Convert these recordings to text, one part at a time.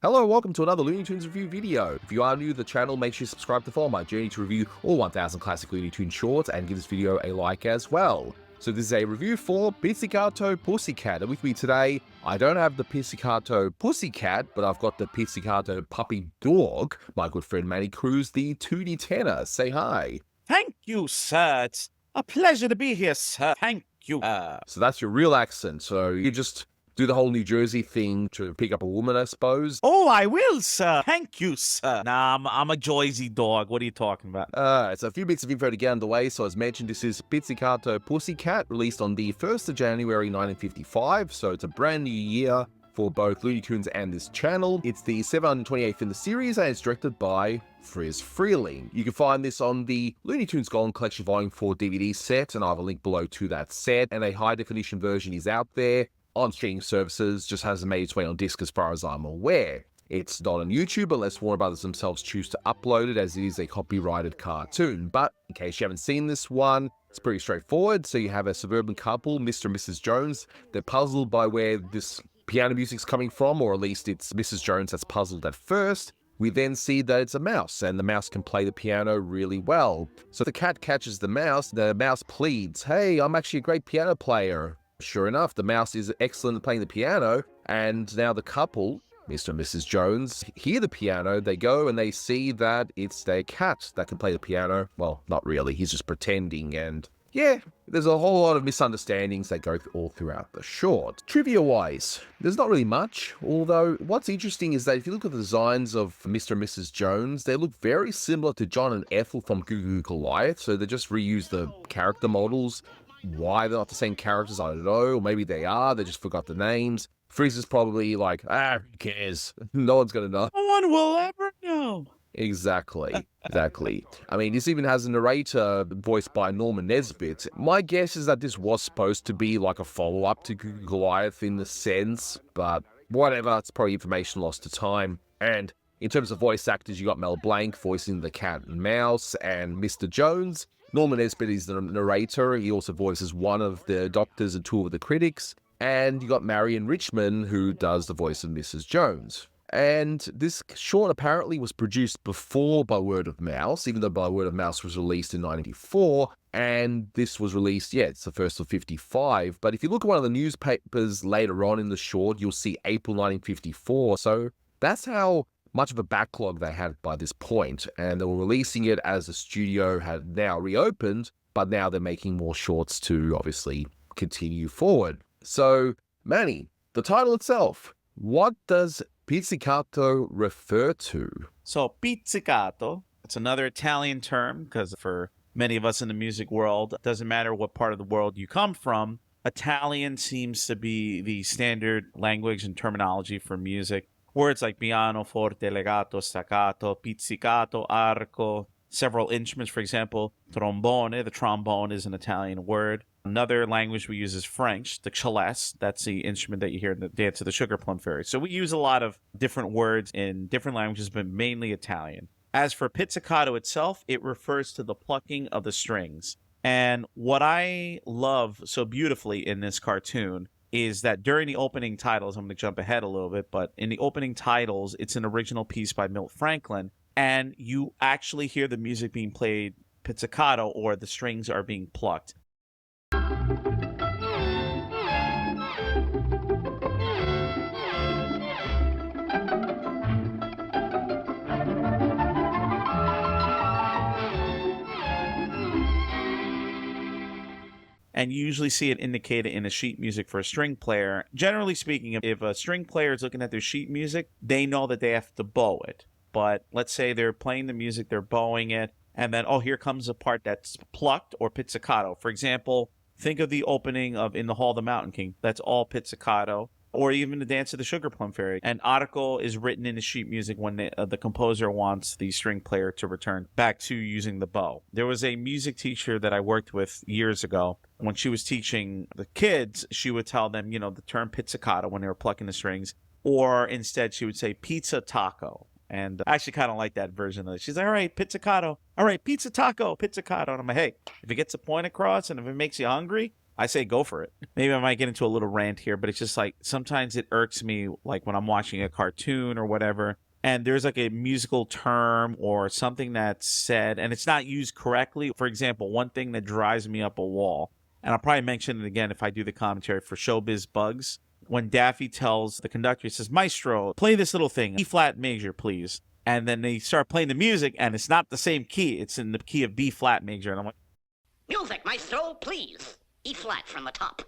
Hello, welcome to another Looney Tunes review video. If you are new to the channel, make sure you subscribe to follow my journey to review all 1000 classic Looney Tunes shorts and give this video a like as well. So this is a review for Pizzicato Pussycat, and with me today, I don't have the Pizzicato Pussycat, but I've got the Pizzicato Puppy Dog, my good friend Manny Cruz, the 2D tenor. Say hi. Thank you, sir. It's a pleasure to be here, sir. Thank you. So that's your real accent, so you just do the whole New Jersey thing to pick up a woman, I suppose. Oh, I will, sir. Thank you, sir. Nah, I'm a Jersey dog. What are you talking about? So a few bits of info to get underway. So as mentioned, this is Pizzicato Pussycat, released on the 1st of January 1955. So it's a brand new year for both Looney Tunes and this channel. It's the 728th in the series and it's directed by Friz Freleng. You can find this on the Looney Tunes Golden Collection Volume 4 DVD set, and I have a link below to that set, and a high definition version is out there on streaming services, just hasn't made its way on disc as far as I'm aware. It's not on YouTube unless Warner Brothers themselves choose to upload it, as it is a copyrighted cartoon. But in case you haven't seen this one, it's pretty straightforward. So you have a suburban couple, Mr. and Mrs. Jones. They're puzzled by where this piano music's coming from, or at least it's Mrs. Jones that's puzzled at first. We then see that it's a mouse, and the mouse can play the piano really well. So the cat catches the mouse pleads, "Hey, I'm actually a great piano player." Sure enough, the mouse is excellent at playing the piano, and now the couple, Mr. and Mrs. Jones, hear the piano. They go and they see that it's their cat that can play the piano. Well, not really, he's just pretending, and yeah, there's a whole lot of misunderstandings that go all throughout the short. Trivia-wise, there's not really much, although what's interesting is that if you look at the designs of Mr. and Mrs. Jones, they look very similar to John and Ethel from Goo Goo Goliath, so they just reused the character models. Why they're not the same characters, I don't know, or maybe they are, they just forgot the names. Friz is probably like, who cares? No one's gonna know. No one will ever know. Exactly. I mean, this even has a narrator voiced by Norman Nesbitt. My guess is that this was supposed to be like a follow-up to Goo Goo Goliath in the sense, but whatever, it's probably information lost to time. And in terms of voice actors, you got Mel Blanc voicing the cat and mouse and Mr. Jones. Norman Nesbitt is the narrator. He also voices one of the doctors and two of the critics. And you got Marion Richman, who does the voice of Mrs. Jones. And this short apparently was produced before By Word of Mouse, even though By Word of Mouse was released in 1994. And this was released, it's the first of 55. But if you look at one of the newspapers later on in the short, you'll see April 1954. So that's how much of a backlog they had by this point, and they were releasing it as the studio had now reopened, but now they're making more shorts to obviously continue forward. So, Manny, the title itself, what does Pizzicato refer to? So, pizzicato, it's another Italian term, because for many of us in the music world, it doesn't matter what part of the world you come from, Italian seems to be the standard language and terminology for music. Words like piano, forte, legato, staccato, pizzicato, arco, several instruments, for example, trombone. The trombone is an Italian word. Another language we use is French, the celeste. That's the instrument that you hear in the Dance of the Sugar Plum Fairy. So we use a lot of different words in different languages, but mainly Italian. As for pizzicato itself, it refers to the plucking of the strings. And what I love so beautifully in this cartoon is that during the opening titles, I'm going to jump ahead a little bit, but in the opening titles, it's an original piece by Milt Franklin, and you actually hear the music being played pizzicato, or the strings are being plucked. And you usually see it indicated in the sheet music for a string player. Generally speaking, if a string player is looking at their sheet music, they know that they have to bow it. But let's say they're playing the music, they're bowing it, and then, here comes a part that's plucked or pizzicato. For example, think of the opening of In the Hall of the Mountain King. That's all pizzicato. Or even the Dance of the Sugar Plum Fairy. And arco is written in the sheet music when the composer wants the string player to return back to using the bow. There was a music teacher that I worked with years ago. When she was teaching the kids, she would tell them, the term pizzicato when they were plucking the strings. Or instead, she would say pizza taco. And I actually kind of like that version of it. She's like, all right, pizzicato. All right, pizza taco, pizzicato. And I'm like, hey, if it gets a point across and if it makes you hungry, I say go for it. Maybe I might get into a little rant here, but it's just like sometimes it irks me, like when I'm watching a cartoon or whatever, and there's like a musical term or something that's said and it's not used correctly. For example, one thing that drives me up a wall, and I'll probably mention it again if I do the commentary for Showbiz Bugs, when Daffy tells the conductor, he says, "Maestro, play this little thing, E flat major, please." And then they start playing the music, and it's not the same key. It's in the key of B flat major. And I'm like, "Music, maestro, please. E flat from the top."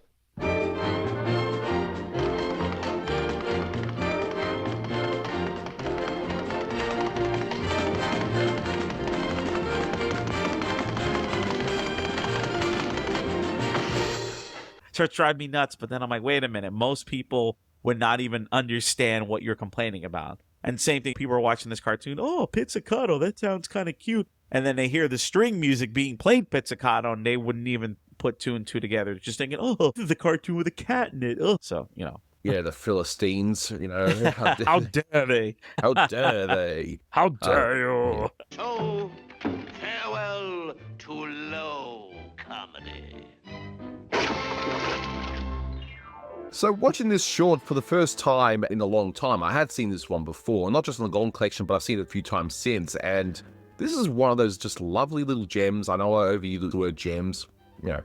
starts driving me nuts. But then I'm like, wait a minute. Most people would not even understand what you're complaining about. And same thing, people are watching this cartoon. "Oh, pizzicato, that sounds kind of cute." And then they hear the string music being played pizzicato, and they wouldn't even put two and two together. Just thinking, "Oh, this is the cartoon with a cat in it." Oh. So, Yeah, the Philistines, How dare they? How dare they? How dare you? So, farewell to low comedy. So watching this short for the first time in a long time, I had seen this one before, not just in the Golden Collection, but I've seen it a few times since, and this is one of those just lovely little gems. I know I overuse the word gems,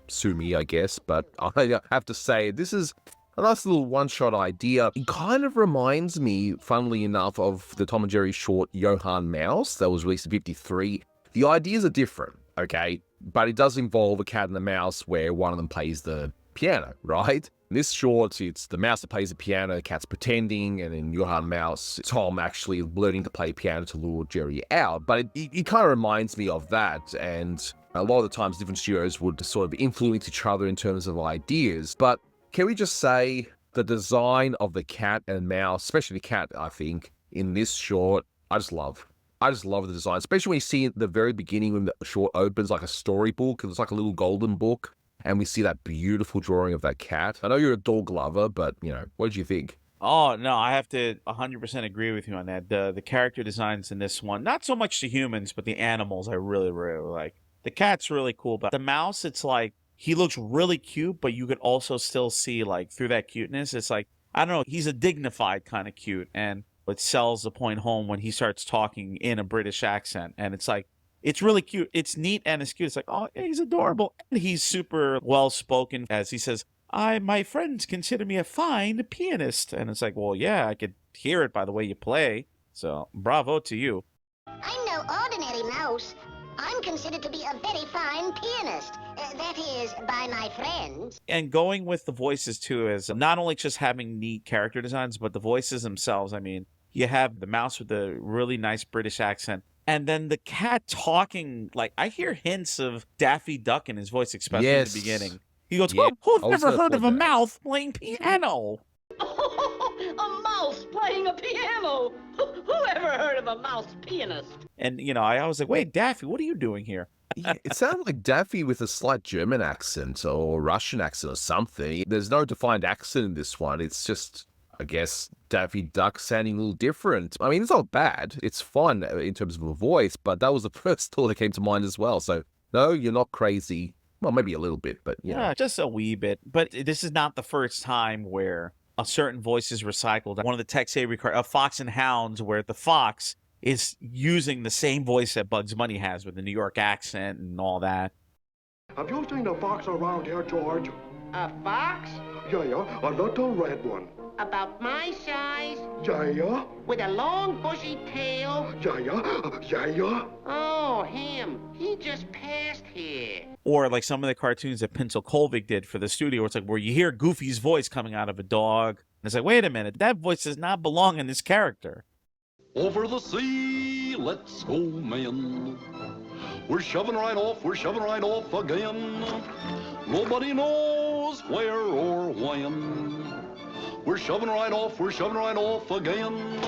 sue me, I guess, but I have to say, this is a nice little one-shot idea. It kind of reminds me, funnily enough, of the Tom and Jerry short Johann Mouse that was released in '53. The ideas are different, okay, but it does involve a cat and a mouse where one of them plays the piano, right? In this short, it's the mouse that plays the piano, the cat's pretending, and in Johann Mouse, Tom actually learning to play piano to lure Jerry out. But it kind of reminds me of that, and a lot of the times different studios would sort of influence each other in terms of ideas. But can we just say the design of the cat and mouse, especially the cat, I think, in this short, I just love the design, especially when you see at the very beginning when the short opens like a storybook. It's like a little golden book. And we see that beautiful drawing of that cat. I know you're a dog lover, but, what did you think? Oh, no, I have to 100% agree with you on that. The character designs in this one, not so much the humans, but the animals, I really, really like. The cat's really cool, but the mouse, it's like, he looks really cute, but you could also still see, like, through that cuteness, it's like, I don't know, he's a dignified kind of cute, and it sells the point home when he starts talking in a British accent, and it's like, it's really cute. It's neat and it's cute. It's like, oh, he's adorable. And he's super well-spoken as he says, my friends consider me a fine pianist. And it's like, well, yeah, I could hear it by the way you play. So, bravo to you. I'm no ordinary mouse. I'm considered to be a very fine pianist. That is, by my friends. And going with the voices, too, is not only just having neat character designs, but the voices themselves. I mean, you have the mouse with the really nice British accent. And then the cat talking, like, I hear hints of Daffy Duck in his voice, especially in the beginning. He goes, Yeah. Who's never heard of a mouse playing piano? A mouse playing a piano! Who ever heard of a mouse pianist? And, I was like, wait, Daffy, what are you doing here? Yeah, it sounded like Daffy with a slight German accent or Russian accent or something. There's no defined accent in this one. It's just, I guess, Daffy Duck sounding a little different. I mean, it's not bad. It's fun in terms of a voice, but that was the first thought that came to mind as well. So, no, you're not crazy. Well, maybe a little bit, but, Yeah, just a wee bit. But this is not the first time where a certain voice is recycled. One of the Tex Avery Fox and Hounds, where the fox is using the same voice that Bugs Bunny has with the New York accent and all that. Have you seen a fox around here, George? A fox? Yeah, a little red one. About my size? Yeah, With a long bushy tail? yeah. Oh, him. He just passed here. Or like some of the cartoons that Pencil Colvig did for the studio, it's like where you hear Goofy's voice coming out of a dog. And it's like, wait a minute, that voice does not belong in this character. Over the sea, let's go, men. We're shoving right off again. Nobody knows where or when. We're shoving right off again.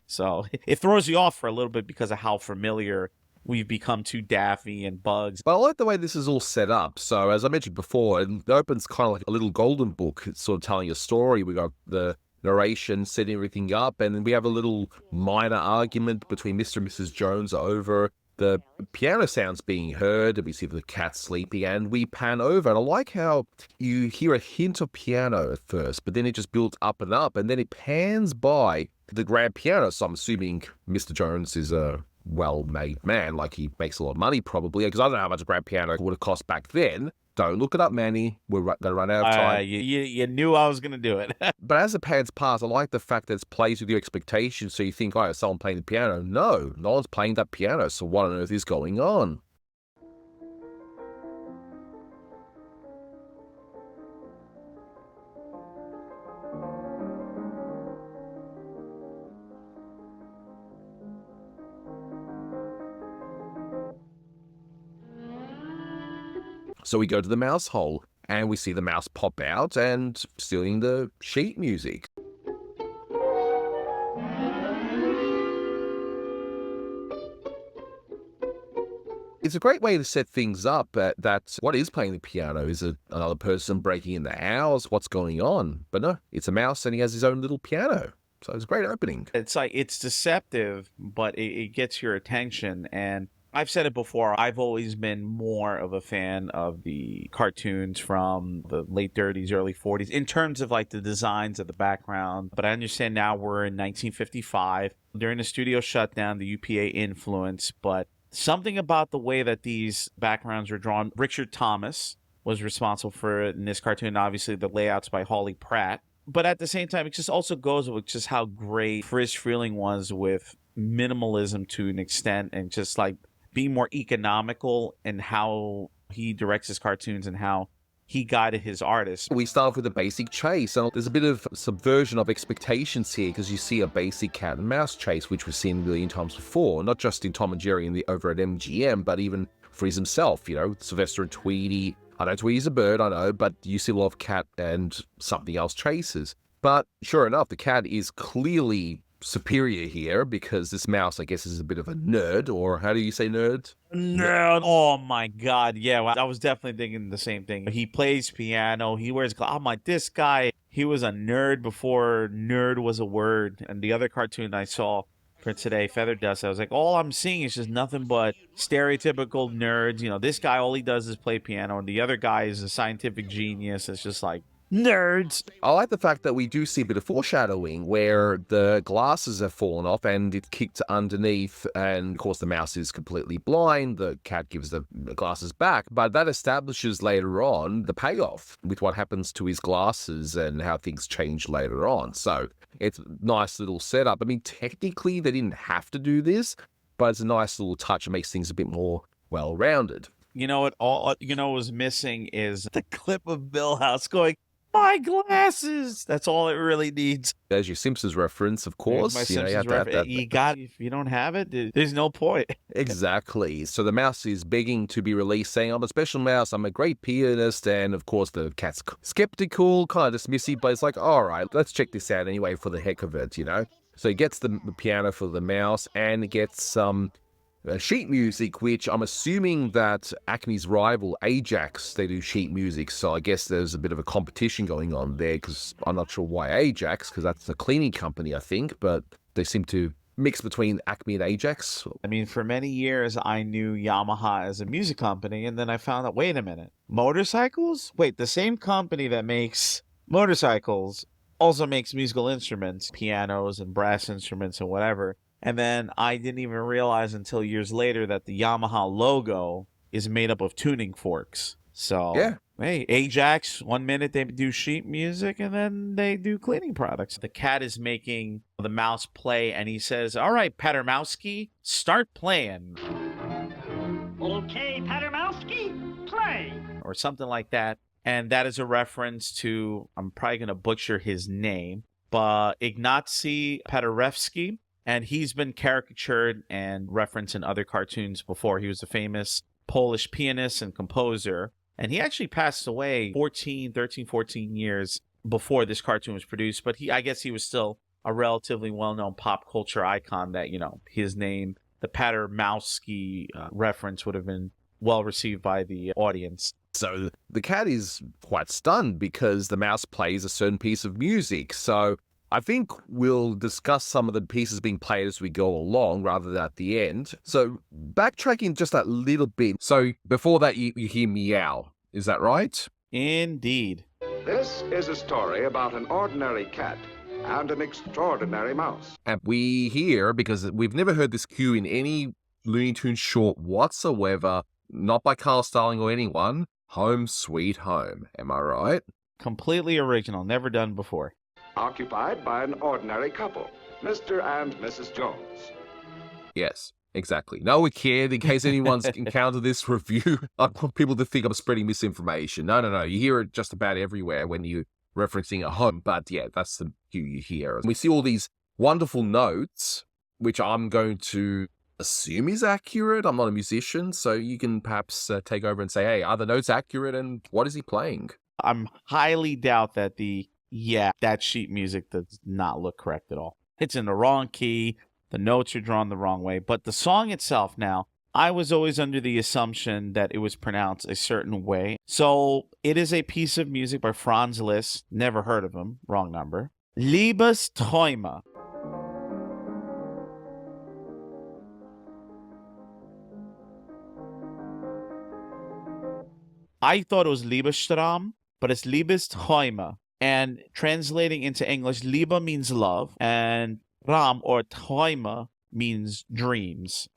So it throws you off for a little bit because of how familiar we've become to Daffy and Bugs. But I like the way this is all set up. So, as I mentioned before, it opens kind of like a little golden book. It's sort of telling a story. We got the narration, setting everything up, and then we have a little minor argument between Mr. and Mrs. Jones over the piano sounds being heard, and we see the cat sleeping, and we pan over. And I like how you hear a hint of piano at first, but then it just builds up, and then it pans by the grand piano. So I'm assuming Mr. Jones is a well-made man, like he makes a lot of money probably, because I don't know how much a grand piano would have cost back then. Don't look it up, Manny. We're going to run out of time. You knew I was going to do it. But as it pans past, I like the fact that it plays with your expectations. So you think, oh, is someone playing the piano? No one's playing that piano. So what on earth is going on? So we go to the mouse hole, and we see the mouse pop out and stealing the sheet music. It's a great way to set things up that what is playing the piano? Is it another person breaking in the house? What's going on? But no, it's a mouse, and he has his own little piano. So it's a great opening. It's like, it's deceptive, but it gets your attention. And I've said it before, I've always been more of a fan of the cartoons from the late 30s, early 40s, in terms of like the designs of the background. But I understand now we're in 1955. During the studio shutdown, the UPA influence, but something about the way that these backgrounds were drawn. Richard Thomas was responsible for it in this cartoon. Obviously, the layouts by Hawley Pratt. But at the same time, it just also goes with just how great Friz Freleng was with minimalism to an extent, and just like being more economical in how he directs his cartoons and how he guided his artists. We start off with a basic chase, and there's a bit of subversion of expectations here, because you see a basic cat and mouse chase, which we've seen a million times before, not just in Tom and Jerry over at MGM, but even Friz himself, Sylvester and Tweety. I know Tweety's a bird, I know, but you see a lot of cat and something else chases. But sure enough, the cat is clearly superior here, because this mouse, I guess, is a bit of a nerd, or how do you say nerd? Nerd. Oh my God. Yeah, well, I was definitely thinking the same thing. He plays piano. He wears glasses. I'm like, this guy, he was a nerd before nerd was a word. And the other cartoon I saw for today, Feather Dust, I was like, all I'm seeing is just nothing but stereotypical nerds. This guy, all he does is play piano, and the other guy is a scientific genius. It's just like, nerds. I like the fact that we do see a bit of foreshadowing where the glasses have fallen off and it's kicked underneath, and of course the mouse is completely blind. The cat gives the glasses back, but that establishes later on the payoff with what happens to his glasses and how things change later on. So it's a nice little setup. I mean, technically they didn't have to do this, but it's a nice little touch. It makes things a bit more well-rounded. You know what? All was missing is the clip of Millhouse going, my glasses. That's all it really needs. There's your Simpsons reference, of course. My Simpsons reference. You got it. If you don't have it, there's no point. Exactly. So the mouse is begging to be released, saying, I'm a special mouse, I'm a great pianist. And of course, the cat's skeptical, kind of dismissive, but it's like, all right, let's check this out anyway for the heck of it, So he gets the piano for the mouse and gets some sheet music, which I'm assuming that Acme's rival, Ajax, they do sheet music. So I guess there's a bit of a competition going on there, because I'm not sure why Ajax, because that's a cleaning company, I think. But they seem to mix between Acme and Ajax. I mean, for many years, I knew Yamaha as a music company, and then I found out, wait a minute, motorcycles? Wait, the same company that makes motorcycles also makes musical instruments, pianos and brass instruments and whatever. And then I didn't even realize until years later that the Yamaha logo is made up of tuning forks. So, yeah. Hey, Ajax, 1 minute they do sheet music and then they do cleaning products. The cat is making the mouse play, and he says, all right, Patermowski, start playing. Okay, Patermowski, play. Or something like that. And that is a reference to, I'm probably going to butcher his name, but Ignacy Paderewski. And he's been caricatured and referenced in other cartoons before. He was a famous Polish pianist and composer. And he actually passed away 14 years before this cartoon was produced. But I guess he was still a relatively well-known pop culture icon that, his name, the Patermowski reference would have been well received by the audience. So the cat is quite stunned because the mouse plays a certain piece of music. So I think we'll discuss some of the pieces being played as we go along rather than at the end. So backtracking just a little bit. So before that, you hear meow. Is that right? Indeed. This is a story about an ordinary cat and an extraordinary mouse. And we hear, because we've never heard this cue in any Looney Tunes short whatsoever, not by Carl Starling or anyone, Home Sweet Home. Am I right? Completely original, never done before. Occupied by an ordinary couple, Mr. and Mrs. Jones. Yes, exactly. No one cared in case anyone's encountered this review. I want people to think I'm spreading misinformation. No. You hear it just about everywhere when you're referencing a home. But yeah, that's the cue you hear. We see all these wonderful notes, which I'm going to assume is accurate. I'm not a musician, so you can perhaps take over and say, hey, are the notes accurate and what is he playing? I'm highly doubt that that sheet music does not look correct at all. It's in the wrong key. The notes are drawn the wrong way. But the song itself now, I was always under the assumption that it was pronounced a certain way. So it is a piece of music by Franz Liszt. Never heard of him. Wrong number. Liebesträume. I thought it was Liebestrom, but it's Liebesträume. And translating into English, Liebe means love, and Ram or Träume means dreams.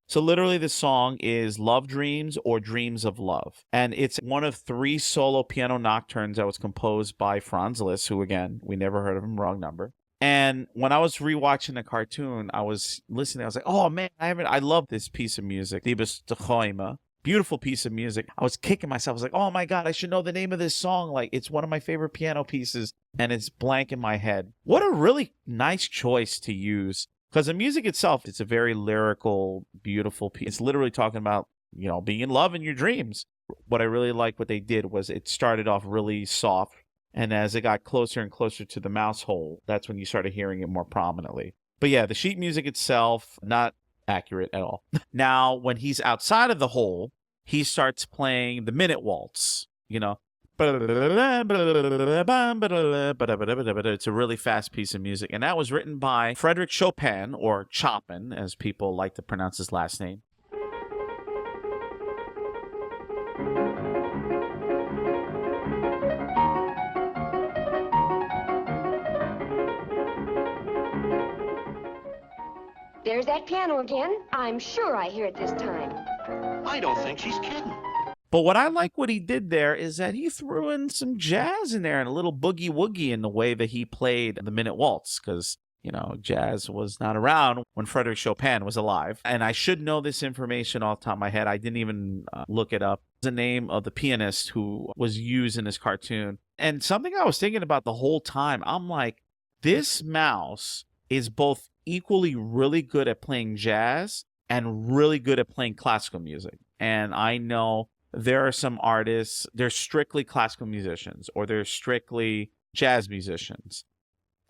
So literally the song is Love Dreams or Dreams of Love. And it's one of 3 solo piano nocturnes that was composed by Franz Liszt, who, again, we never heard of him, wrong number. And when I was rewatching the cartoon, I was listening. I was like, oh, man, I love this piece of music, Liebesträume. Beautiful piece of music. I was kicking myself. I was like, oh my God, I should know the name of this song. Like, it's one of my favorite piano pieces, and it's blank in my head. What a really nice choice to use. Because the music itself, it's a very lyrical, beautiful piece. It's literally talking about, being in love in your dreams. What I really like what they did was it started off really soft, and as it got closer and closer to the mouse hole, that's when you started hearing it more prominently. But yeah, the sheet music itself, not accurate at all. Now, when he's outside of the hole, he starts playing the minute waltz, It's a really fast piece of music. And that was written by Frederick Chopin, or Chopin, as people like to pronounce his last name. There's that piano again. I'm sure I hear it this time. I don't think she's kidding. But what I like what he did there is that he threw in some jazz in there and a little boogie-woogie in the way that he played the Minute Waltz, because, jazz was not around when Frederick Chopin was alive. And I should know this information off the top of my head. I didn't even look it up. The name of the pianist who was used in this cartoon. And something I was thinking about the whole time, I'm like, this mouse is both equally really good at playing jazz and really good at playing classical music. And I know there are some artists, they're strictly classical musicians or they're strictly jazz musicians.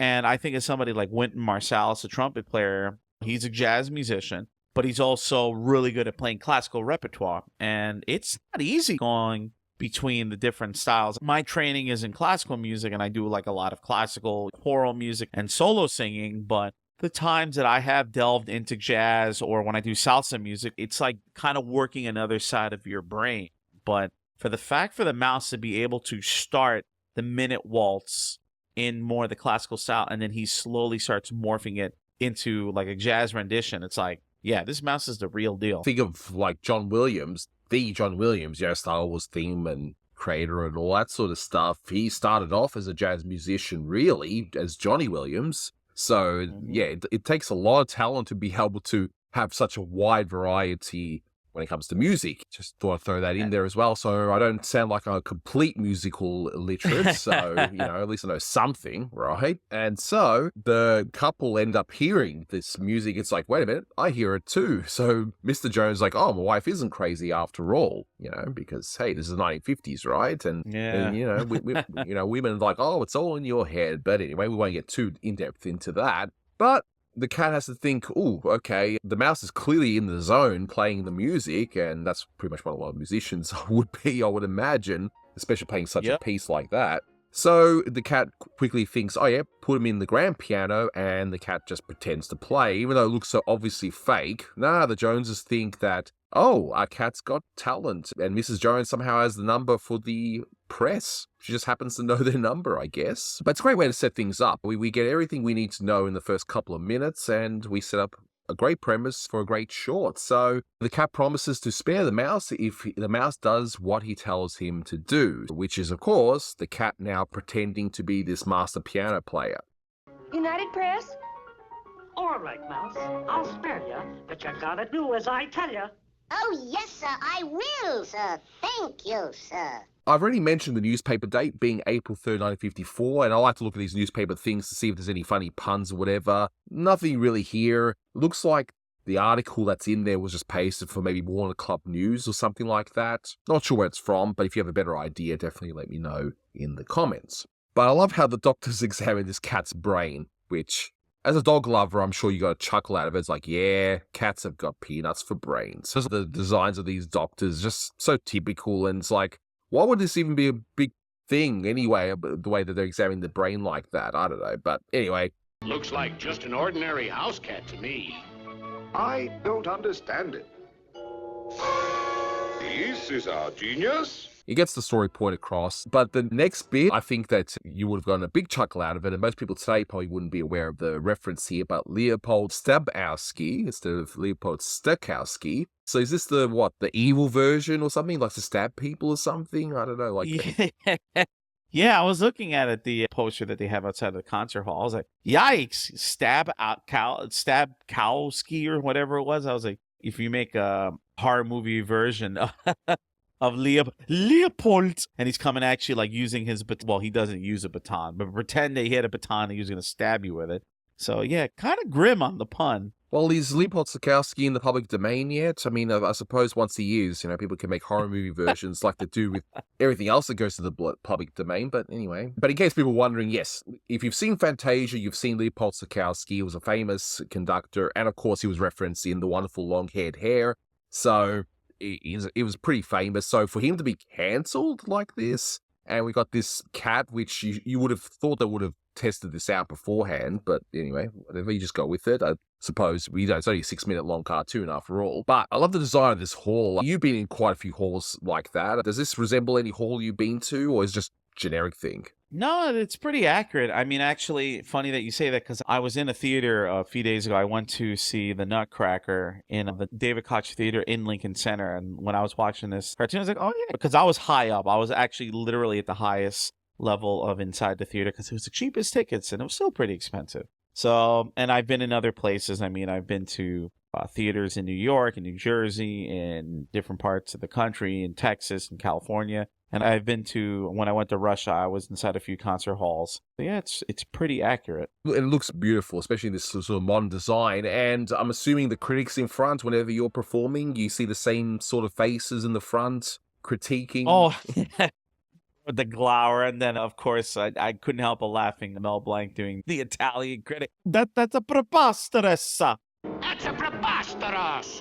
And I think of somebody like Wynton Marsalis, a trumpet player. He's a jazz musician, but he's also really good at playing classical repertoire. And it's not easy going between the different styles. My training is in classical music, and I do like a lot of classical choral music and solo singing, but the times that I have delved into jazz or when I do salsa music, it's like kind of working another side of your brain. But for the mouse to be able to start the minute waltz in more the classical style, and then he slowly starts morphing it into like a jazz rendition, it's like, yeah, this mouse is the real deal. Think of like John Williams, Star Wars theme and creator and all that sort of stuff. He started off as a jazz musician, really, as Johnny Williams. So, yeah, it takes a lot of talent to be able to have such a wide variety when it comes to music. Just thought I'd throw that in there as well, so I don't sound like a complete musical illiterate. So, at least I know something, right? And so the couple end up hearing this music. It's like, wait a minute, I hear it too. So Mr. Jones is like, oh, my wife isn't crazy after all, because, hey, this is the 1950s, right? And women are like, oh, it's all in your head. But anyway, we won't get too in-depth into that. But the cat has to think, oh, okay, the mouse is clearly in the zone playing the music, and that's pretty much what a lot of musicians would be, I would imagine, especially playing such a piece like that. So the cat quickly thinks, oh yeah, put him in the grand piano, and the cat just pretends to play, even though it looks so obviously fake. Nah, the Joneses think that, oh, our cat's got talent, and Mrs. Jones somehow has the number for the press. She just happens to know their number, I guess. But it's a great way to set things up. We get everything we need to know in the first couple of minutes, and we set up a great premise for a great short. So the cat promises to spare the mouse if the mouse does what he tells him to do, which is, of course, the cat now pretending to be this master piano player. United Press? All right, Mouse. I'll spare you, but you gotta do as I tell you. Oh, yes, sir, I will, sir. Thank you, sir. I've already mentioned the newspaper date being April 3rd, 1954, and I like to look at these newspaper things to see if there's any funny puns or whatever. Nothing really here. Looks like the article that's in there was just pasted for maybe Warner Club News or something like that. Not sure where it's from, but if you have a better idea, definitely let me know in the comments. But I love how the doctors examine this cat's brain, which, as a dog lover, I'm sure you got a chuckle out of it. It's like, yeah, cats have got peanuts for brains. So the designs of these doctors just so typical, and it's like, why would this even be a big thing anyway, the way that they're examining the brain like that? I don't know. But anyway. Looks like just an ordinary house cat to me. I don't understand it. This is our genius. It gets the story point across, but the next bit, I think that you would have gotten a big chuckle out of it, and most people today probably wouldn't be aware of the reference here, but Leopold Stabowski instead of Leopold Stokowski. So is this the evil version or something? Like to stab people or something? I don't know. Like, Yeah, I was looking at it, the poster that they have outside of the concert hall. I was like, yikes, Stabowski or whatever it was. I was like, if you make a horror movie version of Leopold, and he's coming at you like using his, well, he doesn't use a baton, but pretend that he had a baton and he was going to stab you with it. So yeah, kind of grim on the pun. Well, is Leopold Stokowski in the public domain yet? I mean, I suppose once he is, people can make horror movie versions like they do with everything else that goes to the public domain. But anyway, but in case people are wondering, yes, if you've seen Fantasia, you've seen Leopold Stokowski. He was a famous conductor, and of course, he was referenced in The Wonderful Long-Haired Hare. So it was pretty famous. So for him to be cancelled like this, and we got this cat, which you would have thought they would have tested this out beforehand, but anyway, whatever, you just go with it. I suppose it's only a 6-minute long cartoon after all. But I love the design of this hall. You've been in quite a few halls like that. Does this resemble any hall you've been to, or is it just a generic thing? No, it's pretty accurate. I mean, actually, funny that you say that, because I was in a theater a few days ago. I went to see The Nutcracker in the David Koch Theater in Lincoln Center. And when I was watching this cartoon, I was like, oh, yeah, because I was high up. I was actually literally at the highest level of inside the theater because it was the cheapest tickets, and it was still pretty expensive. So, and I've been in other places. I mean, I've been to theaters in New York and New Jersey and different parts of the country, in Texas and California. And I've been to, when I went to Russia, I was inside a few concert halls. So yeah, it's pretty accurate. It looks beautiful, especially this sort of modern design. And I'm assuming the critics in front, whenever you're performing, you see the same sort of faces in the front critiquing. Oh, with the glower. And then, of course, I couldn't help but laughing. Mel Blanc doing the Italian critic. That's a preposterous. That's a preposterous.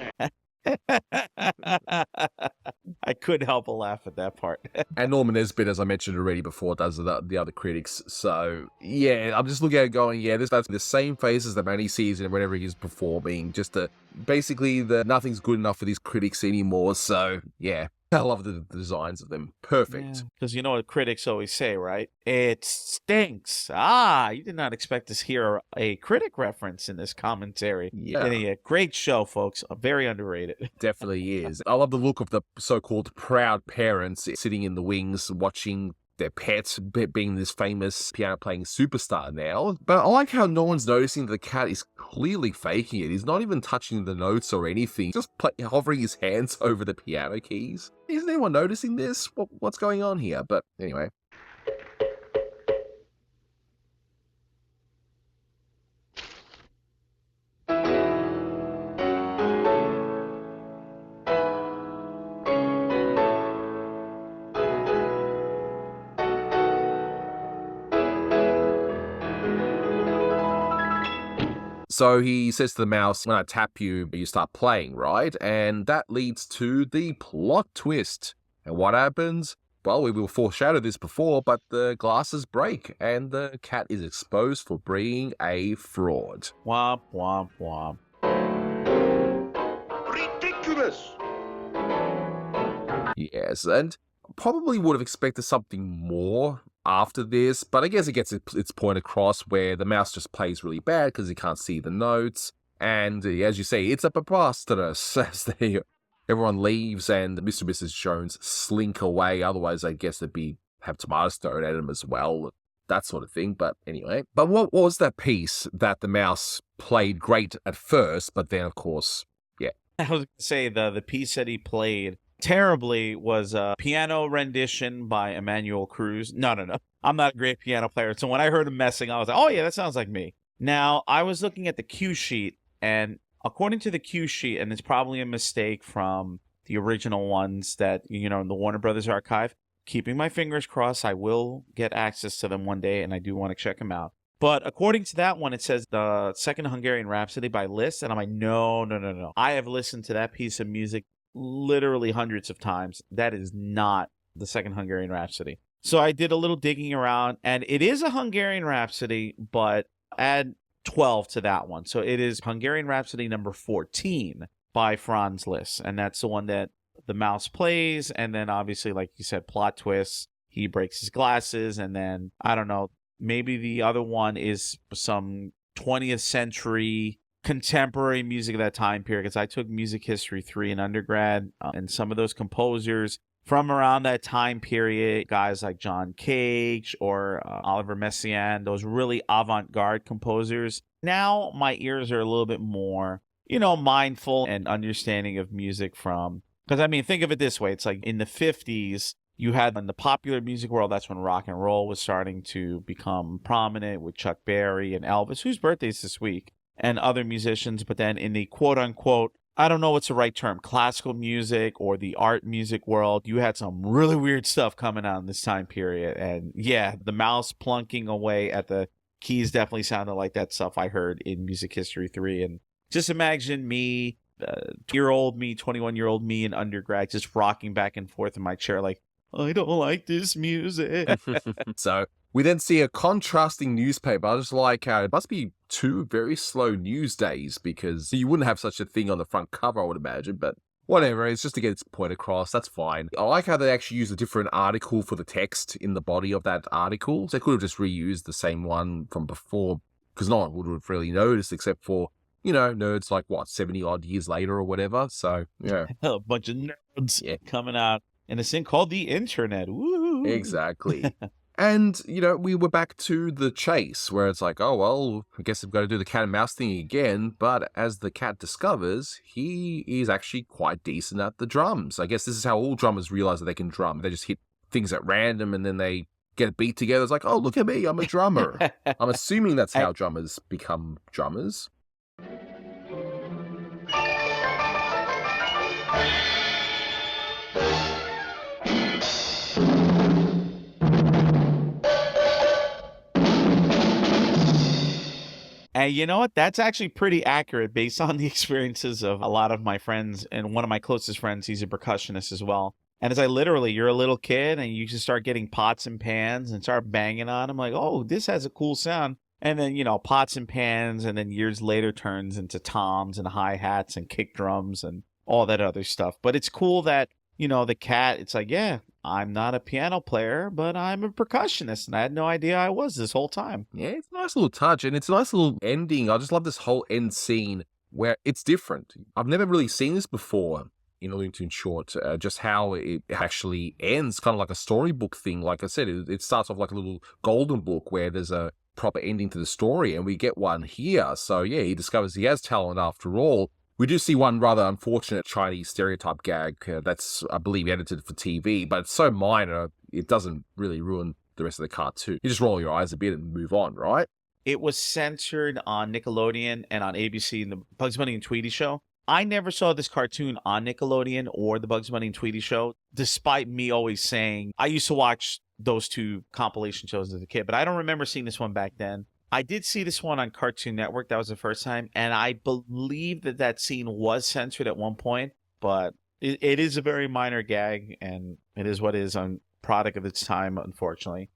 I couldn't help but laugh at that part. And Norman Nesbitt, as I mentioned already before, does the other critics. So, yeah, I'm just looking at it going, yeah, that's the same faces that Manny sees whenever he's performing. Just basically, nothing's good enough for these critics anymore. So, yeah, I love the designs of them. Perfect. Because you know what critics always say, right? It stinks. You did not expect to hear a critic reference in this commentary. Yeah. Great show, folks. Very underrated. Definitely is. I love the look of the so-called proud parents sitting in the wings watching their pet being this famous piano-playing superstar now. But I like how no one's noticing that the cat is clearly faking it. He's not even touching the notes or anything, just hovering his hands over the piano keys. Isn't anyone noticing this? What's going on here? But anyway. So he says to the mouse, when I tap you, you start playing, right? And that leads to the plot twist. And what happens? well, we will foreshadow this before, but the glasses break and the cat is exposed for being a fraud. Womp, womp, womp. Ridiculous! Yes, and probably would have expected something more after this, but I guess it gets its point across where the mouse just plays really bad because he can't see the notes. And as you say, it's a preposterous as everyone leaves and Mr. and Mrs. Jones slink away. Otherwise, I guess they'd have tomatoes thrown at them as well, that sort of thing. But anyway, but what was that piece that the mouse played great at first, but then, of course, yeah. I was going to say the piece that he played terribly was a piano rendition by Manny Cruz. No. I'm not a great piano player. So when I heard him messing, I was like, oh, yeah, that sounds like me. Now, I was looking at the cue sheet, and according to the cue sheet, and it's probably a mistake from the original ones that, in the Warner Brothers archive, keeping my fingers crossed, I will get access to them one day, and I do want to check them out. But according to that one, it says the Second Hungarian Rhapsody by Liszt, and I'm like, no. I have listened to that piece of music literally hundreds of times. That is not the Second Hungarian Rhapsody. So I did a little digging around, and it is a Hungarian Rhapsody, but add 12 to that one. So it is Hungarian Rhapsody number 14 by Franz Liszt, and that's the one that the mouse plays, and then obviously, like you said, plot twists, he breaks his glasses, and then, I don't know, maybe the other one is some 20th century contemporary music of that time period, because I took Music History 3 in undergrad, and some of those composers from around that time period, guys like John Cage or Oliver Messiaen, those really avant-garde composers. Now my ears are a little bit more, mindful and understanding of music from, because I mean, think of it this way. It's like in the 50s, you had in the popular music world, that's when rock and roll was starting to become prominent with Chuck Berry and Elvis, whose birthday's this week, and other musicians. But then in the quote-unquote, I don't know what's the right term, classical music or the art music world, you had some really weird stuff coming out in this time period. And yeah, the mouse plunking away at the keys definitely sounded like that stuff I heard in Music History 3. And just imagine me, 2-year-old me, 21-year-old me in undergrad, just rocking back and forth in my chair like, I don't like this music. So we then see a contrasting newspaper. I just like how it must be 2 very slow news days, because you wouldn't have such a thing on the front cover, I would imagine, but whatever. It's just to get its point across. That's fine. I like how they actually use a different article for the text in the body of that article. So they could have just reused the same one from before, because no one would have really noticed except for, nerds like, 70-odd years later or whatever. So, yeah. A bunch of nerds coming out in this thing called the internet. Woo! Exactly. And, we were back to the chase, where it's like, oh, well, I guess I've got to do the cat and mouse thing again. But as the cat discovers, he is actually quite decent at the drums. I guess this is how all drummers realize that they can drum. They just hit things at random and then they get a beat together. It's like, oh, look at me, I'm a drummer. I'm assuming that's how drummers become drummers. And you know what? That's actually pretty accurate based on the experiences of a lot of my friends. And one of my closest friends, he's a percussionist as well. And as you're a little kid and you just start getting pots and pans and start banging on them, like, oh, this has a cool sound. And then, pots and pans, and then years later turns into toms and hi-hats and kick drums and all that other stuff. But it's cool that, the cat, it's like, yeah, I'm not a piano player, but I'm a percussionist, and I had no idea I was this whole time. Yeah, it's a nice little touch, and it's a nice little ending. I just love this whole end scene where it's different. I've never really seen this before in a Looney Tunes short, just how it actually ends, kind of like a storybook thing. Like I said, it starts off like a little golden book where there's a proper ending to the story, and we get one here. So yeah, he discovers he has talent after all. We do see one rather unfortunate Chinese stereotype gag that's, I believe, edited for TV, but it's so minor, it doesn't really ruin the rest of the cartoon. You just roll your eyes a bit and move on, right? It was censored on Nickelodeon and on ABC in the Bugs Bunny and Tweety show. I never saw this cartoon on Nickelodeon or the Bugs Bunny and Tweety show, despite me always saying I used to watch those 2 compilation shows as a kid, but I don't remember seeing this one back then. I did see this one on Cartoon Network. That was the first time. And I believe that scene was censored at one point, but it is a very minor gag, and it is what it is. product of its time, unfortunately.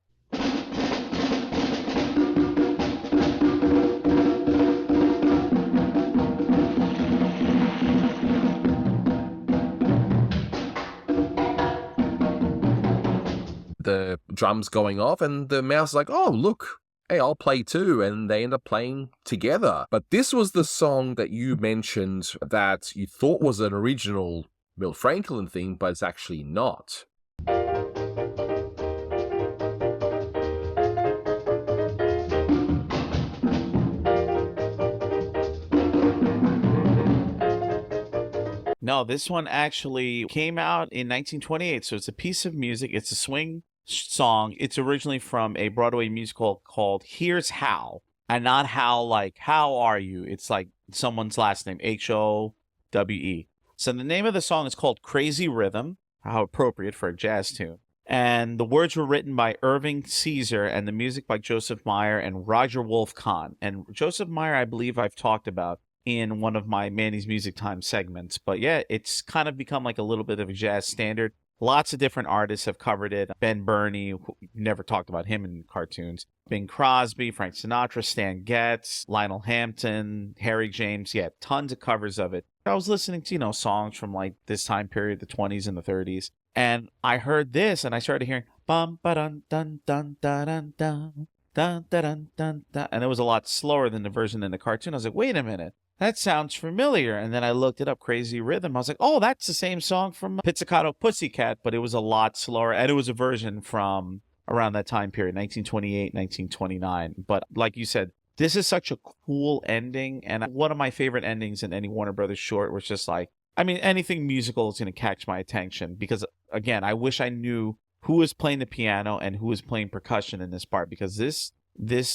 The drums going off, and the mouse is like, oh, look, hey, I'll play too. And they end up playing together. But this was the song that you mentioned that you thought was an original Milt Franklin thing, but it's actually not. No, this one actually came out in 1928, so it's a piece of music. It's a swing song. It's originally from a Broadway musical called Here's How, and not how like, how are you? It's like someone's last name, Howe. So the name of the song is called Crazy Rhythm, how appropriate for a jazz tune. And the words were written by Irving Caesar and the music by Joseph Meyer and Roger Wolf Kahn. And Joseph Meyer, I believe I've talked about in one of my Manny's Music Time segments. But yeah, it's kind of become like a little bit of a jazz standard. Lots of different artists have covered it. Ben Burney, never talked about him in cartoons. Bing Crosby, Frank Sinatra, Stan Getz, Lionel Hampton, Harry James. Yeah, tons of covers of it. I was listening to, songs from like this time period, the 20s and the 30s. And I heard this and I started hearing bum ba dun dun dun dun dun dun dun dun dun dun, and it was a lot slower than the version in the cartoon. I was like, wait a minute. That sounds familiar. And then I looked it up, Crazy Rhythm. I was like, oh, that's the same song from Pizzicato Pussycat, but it was a lot slower. And it was a version from around that time period, 1928, 1929. But like you said, this is such a cool ending. And one of my favorite endings in any Warner Brothers short was just like, I mean, anything musical is going to catch my attention because, again, I wish I knew who was playing the piano and who was playing percussion in this part, because this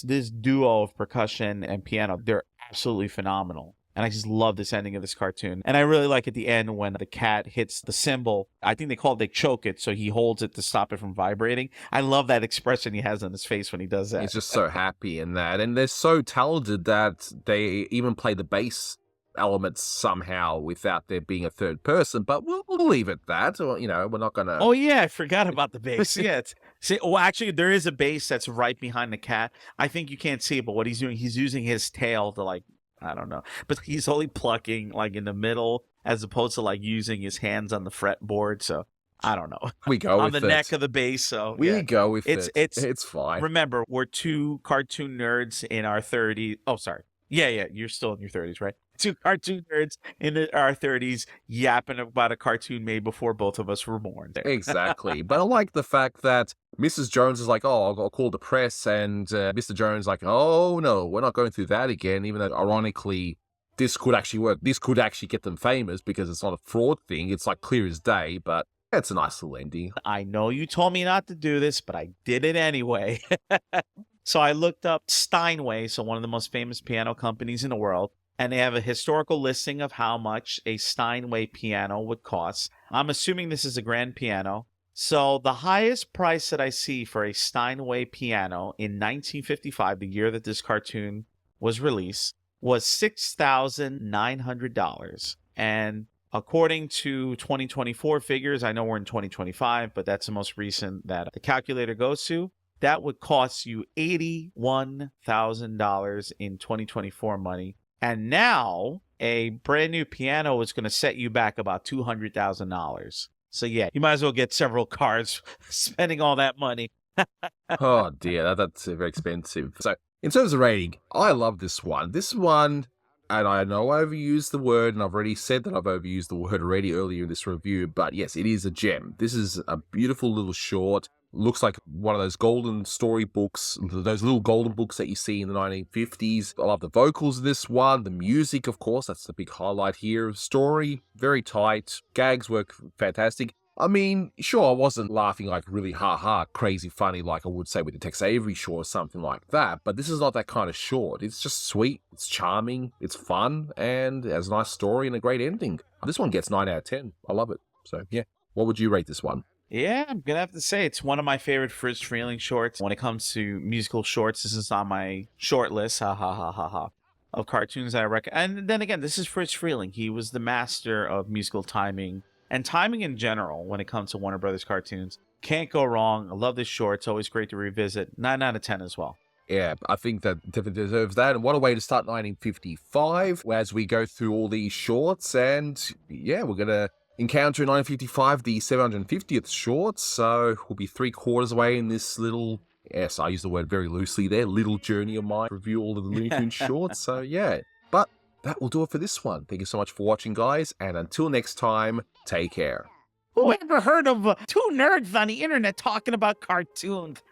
duo of percussion and piano, they're absolutely phenomenal. And I just love this ending of this cartoon. And I really like at the end when the cat hits the cymbal. I think they choke it, so he holds it to stop it from vibrating. I love that expression he has on his face when he does that. He's just so happy in that. And they're so talented that they even play the bass elements somehow without there being a third person. But we'll leave it that. Or, we're not going to... Oh, yeah, I forgot about the bass. Yeah. Actually, there is a bass that's right behind the cat. I think you can't see it, but what he's doing, he's using his tail to like, I don't know. But he's only plucking like in the middle as opposed to like using his hands on the fretboard. So I don't know. We go on with the it. neck of the bass. So we go with it. It's fine. Remember, we're two cartoon nerds in our 30s. Oh, sorry. Yeah. You're still in your 30s, right? Two cartoon nerds in our 30s yapping about a cartoon made before both of us were born. There. Exactly. But I like the fact that Mrs. Jones is like, oh, I'll call the press. And Mr. Jones is like, oh, no, we're not going through that again. Even though, ironically, this could actually work. This could actually get them famous because it's not a fraud thing. It's like clear as day. But it's a nice little ending. I know you told me not to do this, but I did it anyway. So I looked up Steinway, so one of the most famous piano companies in the world. And they have a historical listing of how much a Steinway piano would cost. I'm assuming this is a grand piano. So the highest price that I see for a Steinway piano in 1955, the year that this cartoon was released, was $6,900. And according to 2024 figures, I know we're in 2025, but that's the most recent that the calculator goes to. That would cost you $81,000 in 2024 money. And now a brand new piano is going to set you back about $200,000. So yeah, you might as well get several cars spending all that money. Oh dear, that's very expensive. So in terms of rating, I love this one. This one, and I know I overused the word, and I've already said that I've overused the word already earlier in this review, but yes, it is a gem. This is a beautiful little short. Looks like one of those golden story books, those little golden books that you see in the 1950s. I love the vocals of this one. The music, of course, that's the big highlight here. Story, very tight. Gags work fantastic. I mean, sure, I wasn't laughing like really crazy funny like I would say with the Tex Avery short or something like that, but this is not that kind of short. It's just sweet, it's charming, it's fun, and it has a nice story and a great ending. This one gets 9 out of 10. I love it. So, yeah. What would you rate this one? Yeah, I'm going to have to say it's one of my favorite Friz Freleng shorts. When it comes to musical shorts, this is on my short list, of cartoons that I recommend. And then again, this is Friz Freleng. He was the master of musical timing and timing in general when it comes to Warner Brothers cartoons. Can't go wrong. I love this short. It's always great to revisit. 9 out of 10 as well. Yeah, I think that definitely deserves that. And what a way to start 1955 as we go through all these shorts. And yeah, we're going to encounter in 1955 the 750th short. So we'll be 3/4 away in this little, yes, I use the word very loosely there, little journey of mine to review all of the Looney Tunes shorts. So yeah, but that will do it for this one. Thank you so much for watching, guys. And until next time, take care. Who ever heard of two nerds on the internet talking about cartoons?